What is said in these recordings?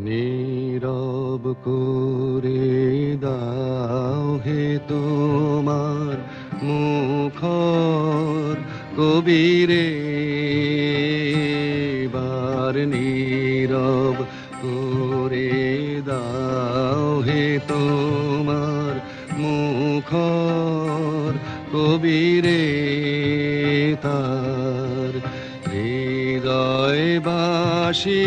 নীরব করে দাও হে তোমার মুখর কবিরে, বার নীরব করে দাও হে তোমার মুখর কবিরে, তার হৃদয় বাসি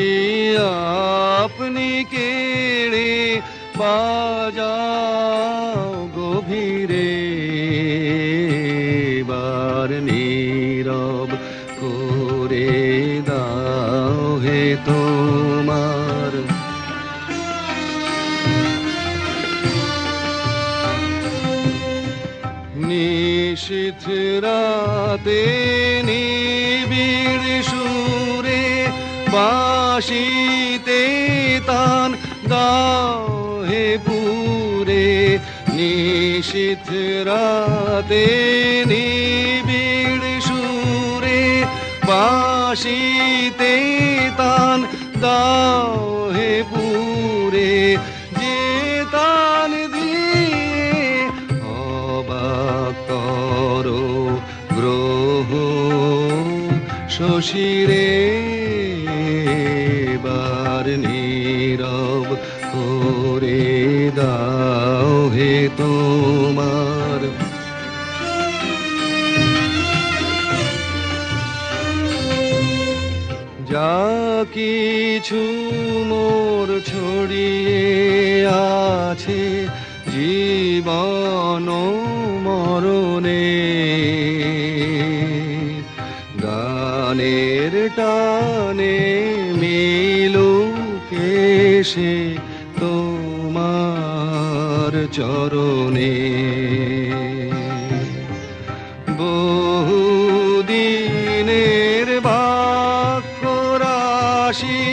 আপনি কেড়ে বাজাও গভীরে, বার নীরব করে দাও হে তোমার নিশীথ রাতে নিবিড় সুরে বাঁশিতে তান দাও হে পুরে, নিশীথ রাতে নিবিড় সুরে বাঁশিতে তান দাও হে পুরে, যে তান দিয়ে অবাক করো গ্রহ শশীরে, বার নীরব করে দাও হে তোমার যা কিছু মোর ছড়িয়ে আছে জীবন মরণে, গানের টানে মিলুক এসে তোমার চরণে, বহুদিনের বাক্য রাশি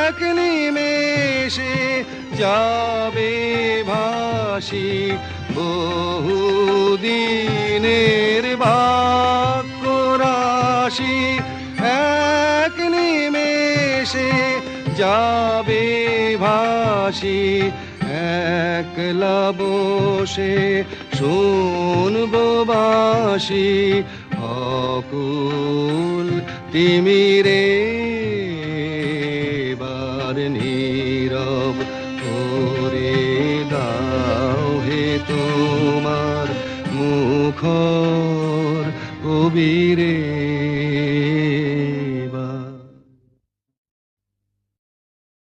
এক নিমেষে যাবে ভাসি, বহুদিনের বাক্য রাশি এক নিমেষে যাবে ভাসি, একলা বসে শুনবো বাঁশি অকুল তিমিরে, বার নীরব করে দাও হে তোমার মুখর কবিরে।